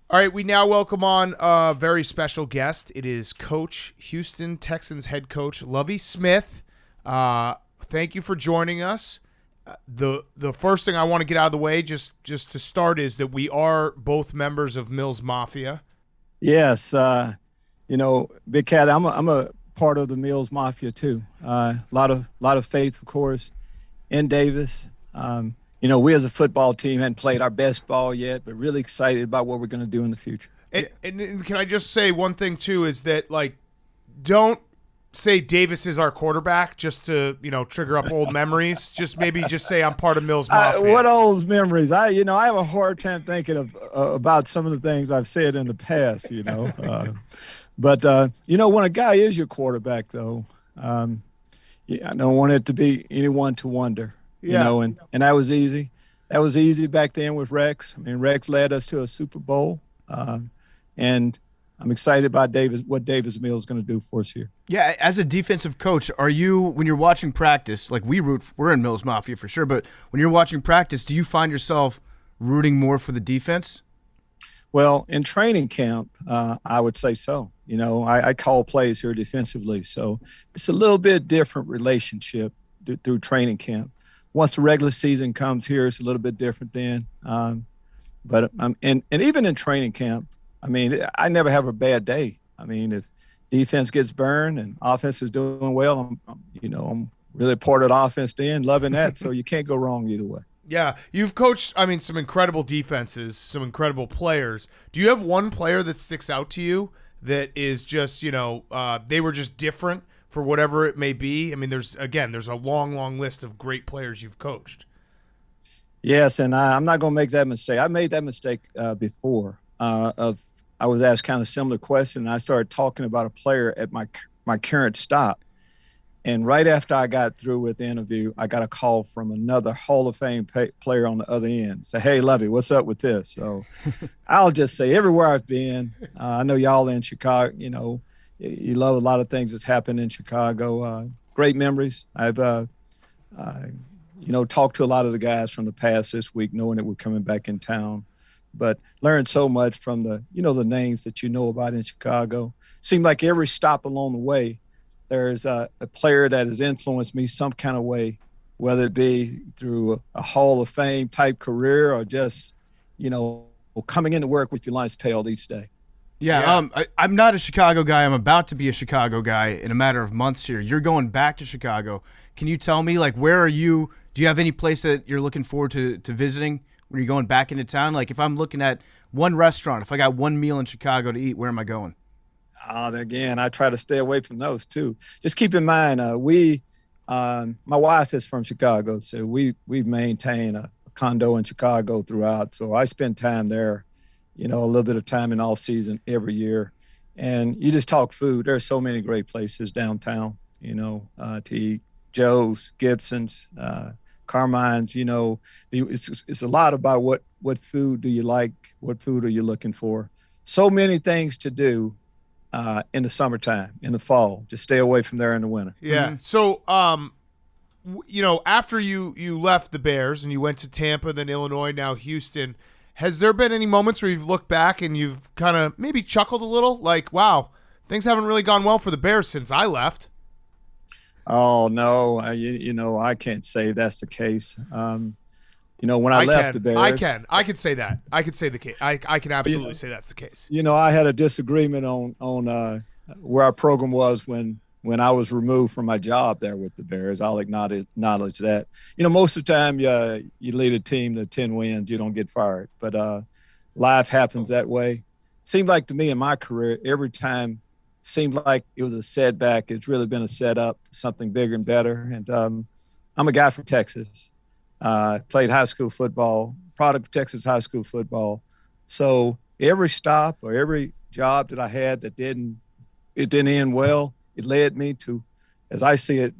All right, we now welcome on a very special guest. It is Coach Houston Texans head coach Lovie Smith. Thank you for joining us. The first thing I want to get out of the way, just to start, is that we are both members of Mills Mafia. Yes, Big Cat, I'm a part of the Mills Mafia too. A lot of faith, of course, in Davis. We as a football team hadn't played our best ball yet, but really excited about what we're going to do in the future. And can I just say one thing too, is that don't say Davis is our quarterback just to trigger up old memories. Just say I'm part of Mills Mafia. What old memories? I have a hard time thinking about some of the things I've said in the past. But when a guy is your quarterback, though, I don't want it to be anyone to wonder. Yeah. And that was easy. That was easy back then with Rex. I mean, Rex led us to a Super Bowl, and I'm excited about what Davis Mills is going to do for us here. Yeah, as a defensive coach, are you, when you're watching practice, we're in Mills Mafia for sure, but when you're watching practice, do you find yourself rooting more for the defense? Well, in training camp, I would say so. I call plays here defensively, so it's a little bit different relationship through training camp. Once the regular season comes here, it's a little bit different then. But even in training camp, I mean, I never have a bad day. I mean, if defense gets burned and offense is doing well, I'm really part of the offense then, loving that. So you can't go wrong either way. Yeah, you've coached, some incredible defenses, some incredible players. Do you have one player that sticks out to you that is just, they were just different for whatever it may be? I mean, there's a long list of great players you've coached. Yes, and I'm not going to make that mistake. I made that mistake before. I was asked kind of similar question, and I started talking about a player at my current stop. And right after I got through with the interview, I got a call from another Hall of Fame player on the other end. Say, hey, Lovie, what's up with this? So I'll just say everywhere I've been, I know y'all in Chicago, you love a lot of things that's happened in Chicago. Great memories. I've, talked to a lot of the guys from the past this week, knowing that we're coming back in town. But learned so much from the names that you know about in Chicago. Seemed like every stop along the way, there's a player that has influenced me some kind of way, whether it be through a Hall of Fame type career or just, coming into work with your lunch pailed each day. Yeah. I'm not a Chicago guy. I'm about to be a Chicago guy in a matter of months here. You're going back to Chicago. Can you tell me, where are you? Do you have any place that you're looking forward to visiting when you're going back into town? If I'm looking at one restaurant, if I got one meal in Chicago to eat, where am I going? Again, I try to stay away from those too. Just keep in mind, my wife is from Chicago, so we've maintained a condo in Chicago throughout. So I spend time there, a little bit of time in off season every year. And you just talk food. There are so many great places downtown, to eat. Joe's, Gibson's, Carmine's, it's a lot about what food do you like? What food are you looking for? So many things to do in the summertime, in the fall. Just stay away from there in the winter. Yeah. Mm-hmm. So, after you left the Bears and you went to Tampa, then Illinois, now Houston, has there been any moments where you've looked back and you've kind of maybe chuckled a little? Wow, things haven't really gone well for the Bears since I left. Oh, no. I can't say that's the case. When I left the Bears. I could say that. I could say the case. I can absolutely say that's the case. I had a disagreement on where our program was when I was removed from my job there with the Bears. I'll acknowledge that. Most of the time you lead a team to 10 wins, you don't get fired. But life happens that way. Seemed like to me in my career, every time seemed like it was a setback. It's really been a setup, something bigger and better. And I'm a guy from Texas. Played high school football, product of Texas high school football. So every stop or every job that I had that didn't end well, it led me to, as I see it,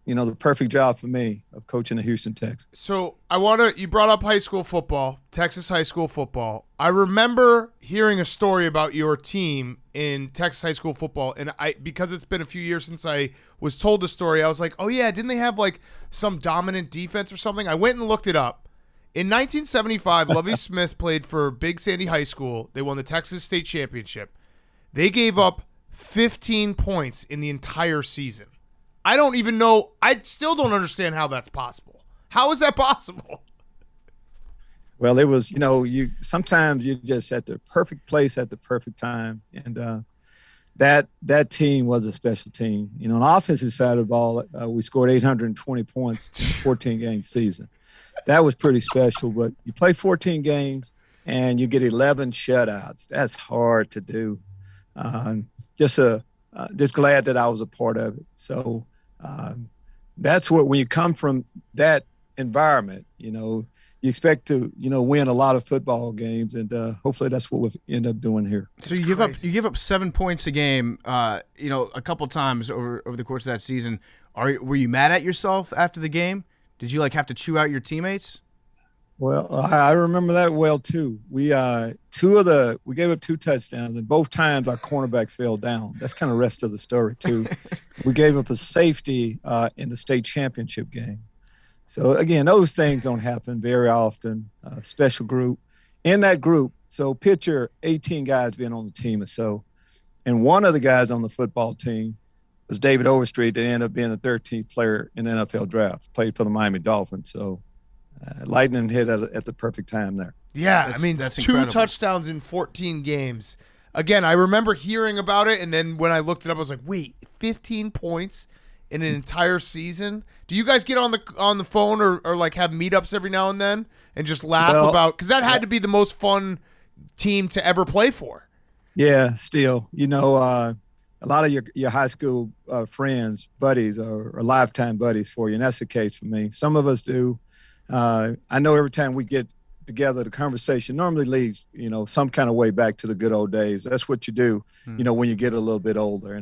the perfect job for me of coaching the Houston Texans. So you brought up high school football, Texas high school football. I remember hearing a story about your team in Texas high school football, and because it's been a few years since I was told the story, I was like, oh yeah, didn't they have some dominant defense or something? I went and looked it up, In 1975, Lovie Smith played for Big Sandy High School. They won the Texas State Championship. They gave up 15 points in the entire season. I don't even know. I still don't understand how that's possible. How is that possible? Well, it was, you sometimes you're just at the perfect place at the perfect time. And that team was a special team. On the offensive side of the ball, we scored 820 points in a 14-game season. That was pretty special. But you play 14 games and you get 11 shutouts. That's hard to do. Just glad that I was a part of it. So that's what, when you come from that environment, you expect to, win a lot of football games, and hopefully that's what we'll end up doing here. So you give up 7 points a game, a couple times over the course of that season. Were you mad at yourself after the game? Did you have to chew out your teammates? Well, I remember that well too. We gave up 2 touchdowns, and both times our cornerback fell down. That's kind of the rest of the story too. We gave up a safety in the state championship game. So again, those things don't happen very often. Special group. In that group, so picture 18 guys being on the team or so, and one of the guys on the football team was David Overstreet, that ended up being the 13th player in the NFL draft, played for the Miami Dolphins. So lightning hit at the perfect time there. Yeah, that's 2 incredible. touchdowns in 14 games. Again, I remember hearing about it, and then when I looked it up, I was like, wait, 15 points in an entire season? Do you guys get on the phone or have meetups every now and then and just laugh about – because that had to be the most fun team to ever play for. Yeah, still. A lot of your high school friends, buddies, are lifetime buddies for you, and that's the case for me. Some of us do. I know every time we get together, the conversation normally leads, some kind of way back to the good old days. That's what you do, when you get a little bit older,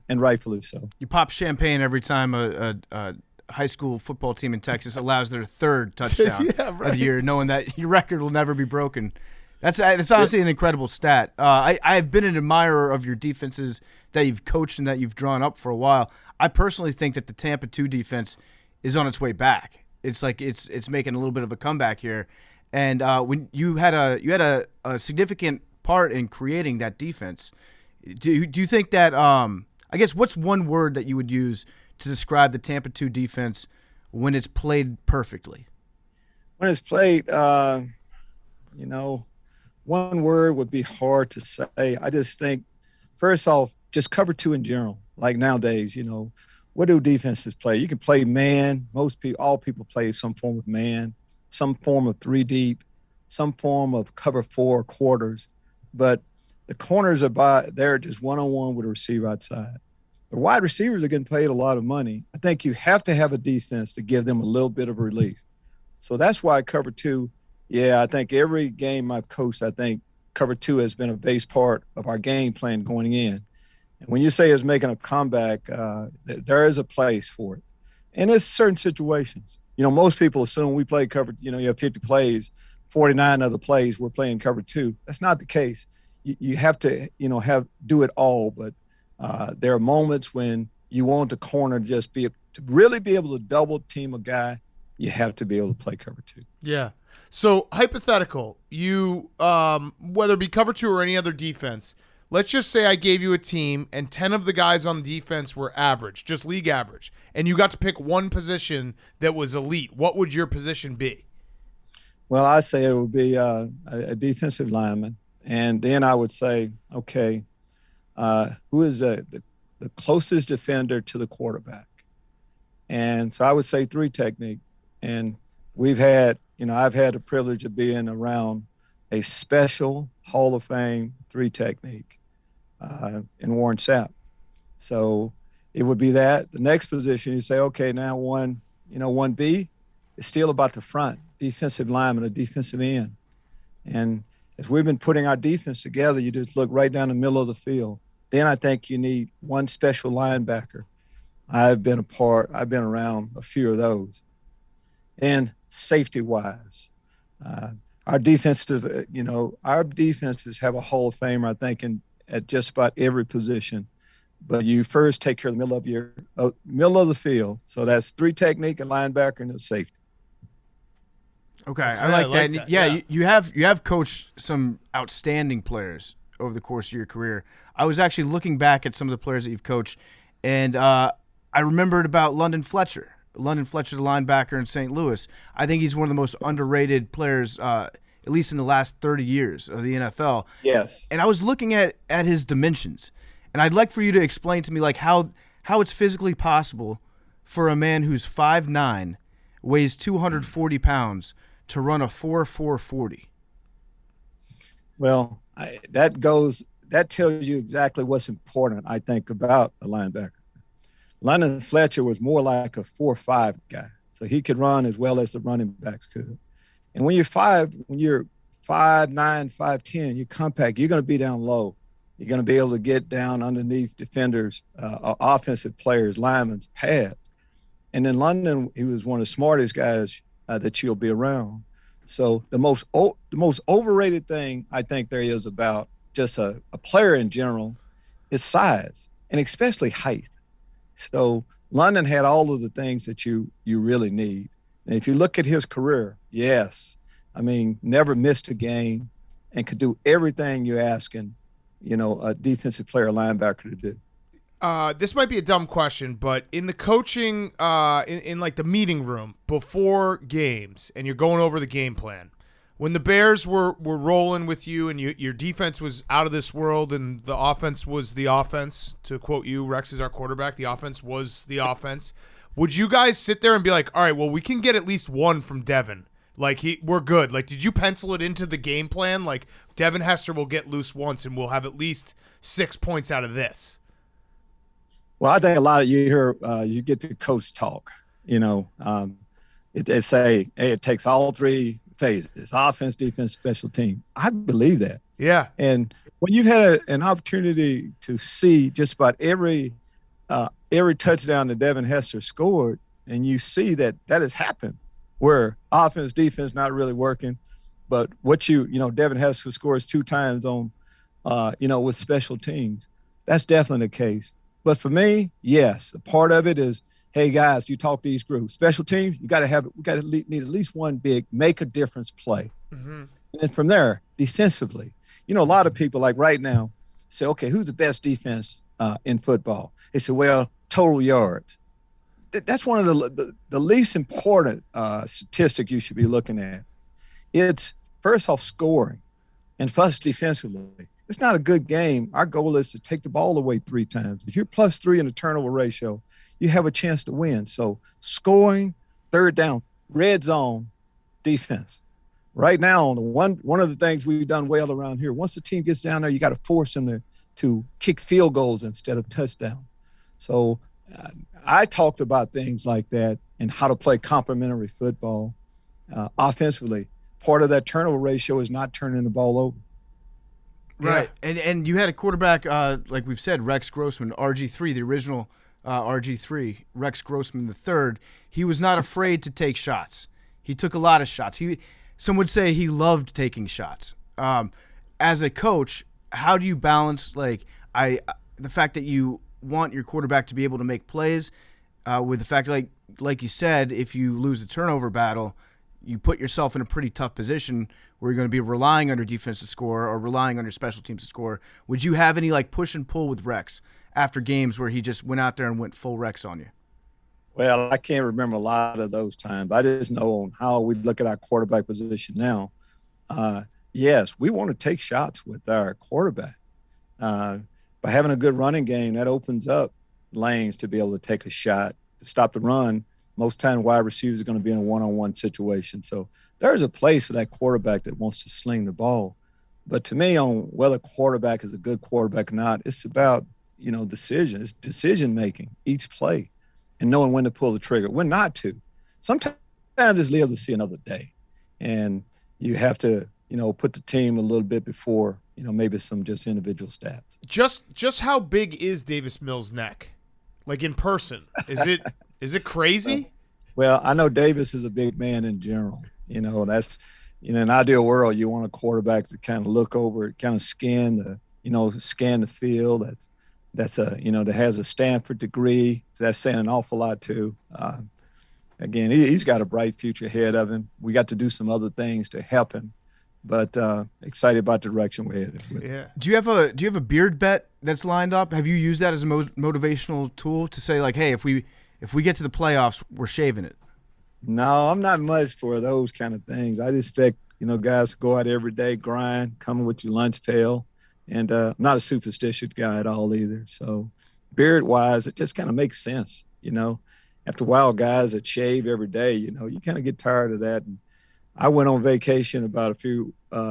and rightfully so. You pop champagne every time a high school football team in Texas allows their 3rd touchdown of the year, knowing that your record will never be broken. That's honestly an incredible stat. I've been an admirer of your defenses that you've coached and that you've drawn up for a while. I personally think that the Tampa 2 defense is on its way back. It's it's making a little bit of a comeback here. And when you had a significant part in creating that defense, do you think that I guess what's one word that you would use to describe the Tampa 2 defense when it's played perfectly? When it's played, one word would be hard to say. I just think, first off, just cover 2 in general. Like nowadays, what do defenses play? You can play man. All people play some form of man, some form of 3 deep, some form of cover 4 quarters. But the corners are they're just one-on-one with a receiver outside. The wide receivers are getting paid a lot of money. I think you have to have a defense to give them a little bit of relief. So that's why cover 2, I think every game I've coached, I think cover 2 has been a base part of our game plan going in. And when you say it's making a comeback, there is a place for it. And there's certain situations. Most people assume we play cover, you have 50 plays, 49 of the plays we're playing cover 2. That's not the case. You have to, do it all. But there are moments when you want the corner to really be able to double team a guy. You have to be able to play cover 2. Yeah. So hypothetical, you whether it be cover 2 or any other defense, let's just say I gave you a team and 10 of the guys on defense were average, just league average, and you got to pick one position that was elite. What would your position be? Well, I say it would be a defensive lineman, and then I would say, okay, who is the closest defender to the quarterback? And so I would say 3 technique, and we've had, I've had the privilege of being around a special Hall of Fame 3 technique in Warren Sapp. So it would be that. The next position, you say, okay, now 1B is still about the front, defensive lineman, a defensive end. And as we've been putting our defense together, you just look right down the middle of the field. Then I think you need 1 special linebacker. I've been around a few of those. And safety-wise, our defenses have a Hall of Famer, I think, at just about every position. But you first take care of the middle of the field. So that's 3 technique, a linebacker, and a safety. Okay, I like that. And yeah, you have coached some outstanding players over the course of your career. I was actually looking back at some of the players that you've coached, and I remembered about London Fletcher. London Fletcher, the linebacker in St. Louis. I think he's one of the most underrated players, at least in the last 30 years of the NFL. Yes. And I was looking at his dimensions, and I'd like for you to explain to me like how it's physically possible for a man who's 5'9", weighs 240 pounds, to run a 4.40. Well, that tells you exactly what's important, I think, about a linebacker. London Fletcher was more like a 4.5 guy, so he could run as well as the running backs could. And when you're 5'9", 5'10", you're compact, you're going to be down low. You're going to be able to get down underneath defenders, offensive players, linemen, pads. And in London, he was one of the smartest guys that you'll be around. So the most overrated thing I think there is about just a player in general is size, and especially height. So London had all of the things that you really need. And if you look at his career, yes, I mean, never missed a game and could do everything you're asking, a defensive player, linebacker to do. This might be a dumb question, but in the coaching, in like the meeting room before games, and you're going over the game plan, when the Bears were rolling with you and your defense was out of this world and the offense was the offense, to quote you, Rex is our quarterback, the offense was the offense, would you guys sit there and be like, all right, well, we can get at least one from Devin? Like, we're good. Like, did you pencil it into the game plan? Like, Devin Hester will get loose once and we'll have at least 6 points out of this. Well, I think a lot of you hear you get to coach talk. They say, hey, it takes all three phases: offense, defense, special team. I believe that. Yeah. And when you've had an opportunity to see just about every touchdown that Devin Hester scored, and you see that has happened, where offense, defense not really working, but what Devin Hester scores 2 times on, with special teams. That's definitely the case. But for me, yes, a part of it is, hey guys, you talk to these groups. Special teams, we got to need at least one big make a difference play. Mm-hmm. And then from there, defensively, a lot of people like right now say, okay, who's the best defense in football? They say, well, total yards. That's one of the least important statistic you should be looking at. It's first off scoring, and first defensively. It's not a good game. Our goal is to take the ball away 3 times. If you're +3 in the turnover ratio, you have a chance to win. So scoring, third down, red zone, defense. Right now, one of the things we've done well around here, once the team gets down there, you got to force them to kick field goals instead of touchdown. So I talked about things like that and how to play complementary football offensively. Part of that turnover ratio is not turning the ball over. Right, and you had a quarterback, like we've said, Rex Grossman, RG3, the original RG3, Rex Grossman III. He was not afraid to take shots. He took a lot of shots. Some would say he loved taking shots. As a coach, how do you balance the fact that you want your quarterback to be able to make plays with the fact, like you said, if you lose the turnover battle, you put yourself in a pretty tough position where you're going to be relying on your defense to score or relying on your special teams to score. Would you have any push and pull with Rex after games where he just went out there and went full Rex on you? Well, I can't remember a lot of those times. I just know on how we look at our quarterback position now. Yes, we want to take shots with our quarterback. By having a good running game, that opens up lanes to be able to take a shot, to stop the run. Most time wide receivers are going to be in a one-on-one situation. So there's a place for that quarterback that wants to sling the ball. But to me, on whether a quarterback is a good quarterback or not, it's about, decision. It's decision-making each play and knowing when to pull the trigger, when not to. Sometimes just live to see another day. And you have to, put the team a little bit before, maybe some just individual stats. Just how big is Davis Mills' neck? Like in person? Is it crazy? Well, I know Davis is a big man in general. That's, in an ideal world, you want a quarterback to kind of look over it, kind of scan the field. That has a Stanford degree. So that's saying an awful lot too. again, he's got a bright future ahead of him. We got to do some other things to help him, but excited about the direction we're headed with. Yeah. Do you have a beard bet that's lined up? Have you used that as a motivational tool to say like, hey, if we get to the playoffs, we're shaving it? No, I'm not much for those kind of things. I just expect, guys to go out every day, grind, coming with your lunch pail. And I'm not a superstitious guy at all either. So beard-wise, it just kind of makes sense, After a while, guys that shave every day, you kind of get tired of that. And I went on vacation about a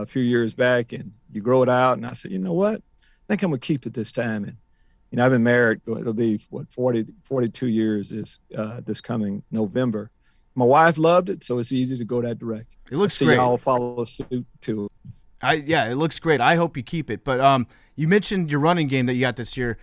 few years back, and you grow it out. And I said, you know what? I think I'm going to keep it this time. And, I've been married. It'll be, 42 years this coming November. My wife loved it, so it's easy to go that direction. It looks great. Y'all follow suit too. It looks great. I hope you keep it. But you mentioned your running game that you got this year.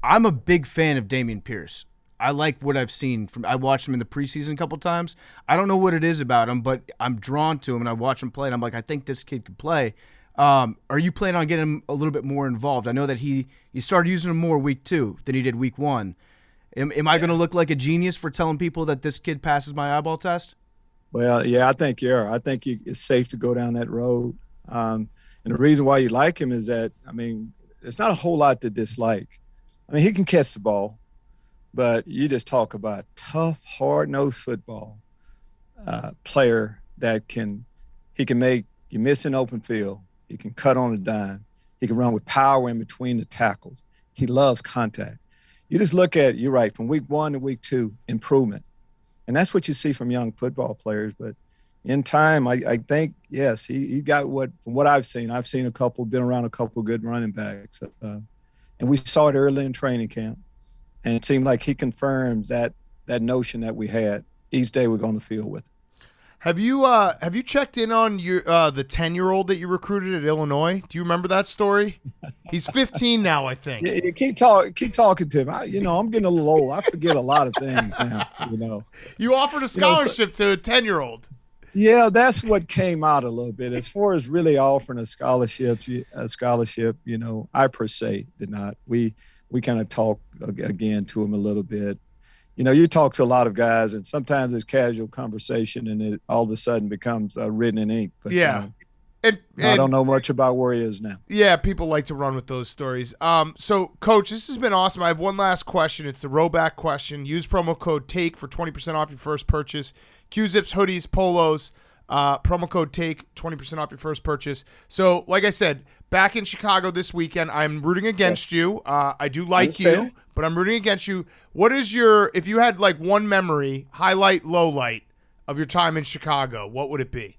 I'm a big fan of Dameon Pierce. I like what I've seen. I watched him in the preseason a couple times. I don't know what it is about him, but I'm drawn to him, and I watch him play, and I'm like, I think this kid could play. Are you planning on getting him a little bit more involved? I know that you started using him more week 2 than he did week 1. Am I going to look like a genius for telling people that this kid passes my eyeball test? Well, yeah, I think you are. I think it's safe to go down that road. And the reason why you like him is that, there's not a whole lot to dislike. He can catch the ball, but you just talk about tough, hard-nosed football player that he can make you miss an open field. He can cut on a dime. He can run with power in between the tackles. He loves contact. You just look at, you're right, from week 1 to week 2, improvement. And that's what you see from young football players. But in time, I think, yes, he got from what I've seen been around a couple of good running backs. And we saw it early in training camp. And it seemed like he confirmed that notion that we had each day we go on the field with. Have you checked in on your the 10-year-old that you recruited at Illinois? Do you remember that story? He's 15 now, I think. Yeah, keep talking to him. I'm getting a little old. I forget a lot of things now. You offered a scholarship to a 10-year-old. Yeah, that's what came out a little bit. As far as really offering a scholarship, I per se did not. We kind of talked again to him a little bit. You talk to a lot of guys, and sometimes it's casual conversation, and it all of a sudden becomes written in ink. But, yeah. I don't know much about where he is now. Yeah, people like to run with those stories. So, Coach, this has been awesome. I have one last question. It's the rowback question. Use promo code TAKE for 20% off your first purchase. Q-Zips, hoodies, polos, promo code TAKE, 20% off your first purchase. So, like I said, back in Chicago this weekend, I'm rooting against you. I do like you, but I'm rooting against you. What is if you had like one memory, highlight, low light of your time in Chicago, what would it be?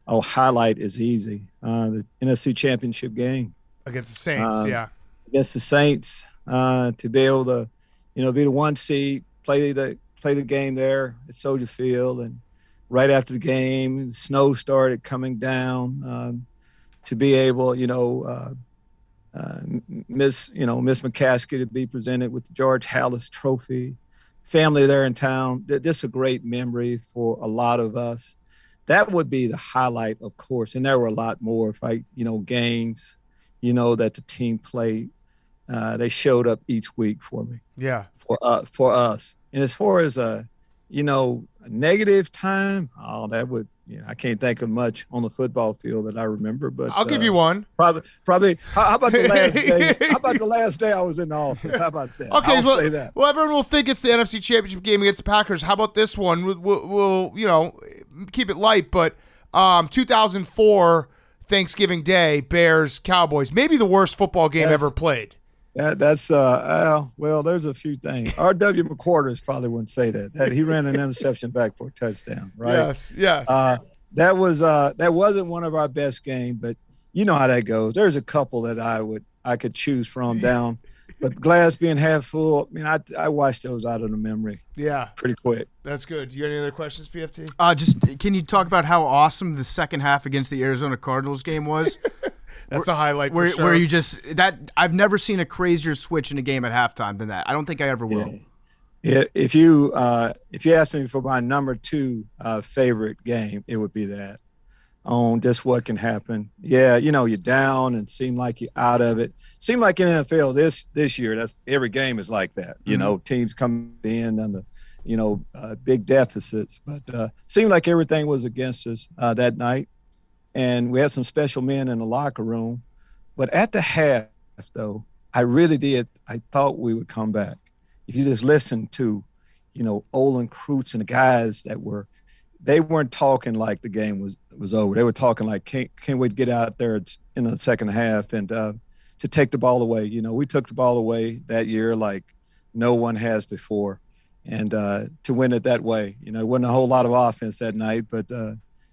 Oh, highlight is easy. The NFC Championship game against the Saints, yeah. Against the Saints, to be able to, be the 1 seed, play the game there at Soldier Field, and right after the game, the snow started coming down. To be able, Miss McCaskey to be presented with the George Hallis Trophy, family there in town. Just a great memory for a lot of us. That would be the highlight, of course. And there were a lot more games, that the team played. They showed up each week for me. Yeah. For us. And as far as a negative time, that would, I can't think of much on the football field that I remember, but I'll give you one. Probably. How about the last day? How about the last day I was in the office? How about that? Okay, I'll say that. Well, everyone will think it's the NFC Championship game against the Packers. How about this one? We'll keep it light, but 2004 Thanksgiving Day, Bears Cowboys, maybe the worst football game ever played. There's a few things. R.W. McQuarters probably wouldn't say that. He ran an interception back for a touchdown, right? Yes. That wasn't one of our best games, but you know how that goes. There's a couple that I could choose from down, but glass being half full. I washed those out of the memory. Yeah, pretty quick. That's good. You got any other questions, PFT? Just can you talk about how awesome the second half against the Arizona Cardinals game was? That's a highlight for sure. Where you I've never seen a crazier switch in a game at halftime than that. I don't think I ever will. Yeah. If you ask me for my number 2 favorite game, it would be that. On just what can happen. Yeah, you're down and seem like you're out of it. Seem like in NFL this year, that's every game is like that. Teams come in big deficits. But seemed like everything was against us that night. And we had some special men in the locker room. But at the half, though, I really did. I thought we would come back. If you just listen to, Olin Kreutz and the guys they weren't talking like the game was over. They were talking like, can't wait to get out there in the second half and to take the ball away. We took the ball away that year like no one has before. And to win it that way, it wasn't a whole lot of offense that night, but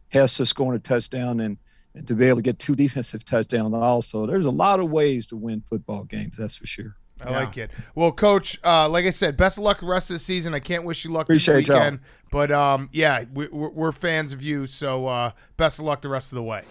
Hester scoring a touchdown and to be able to get 2 defensive touchdowns also. There's a lot of ways to win football games, that's for sure. I like it. Well, Coach, like I said, best of luck the rest of the season. I can't wish you luck Appreciate this weekend. y'all. But, we're fans of you, so best of luck the rest of the way.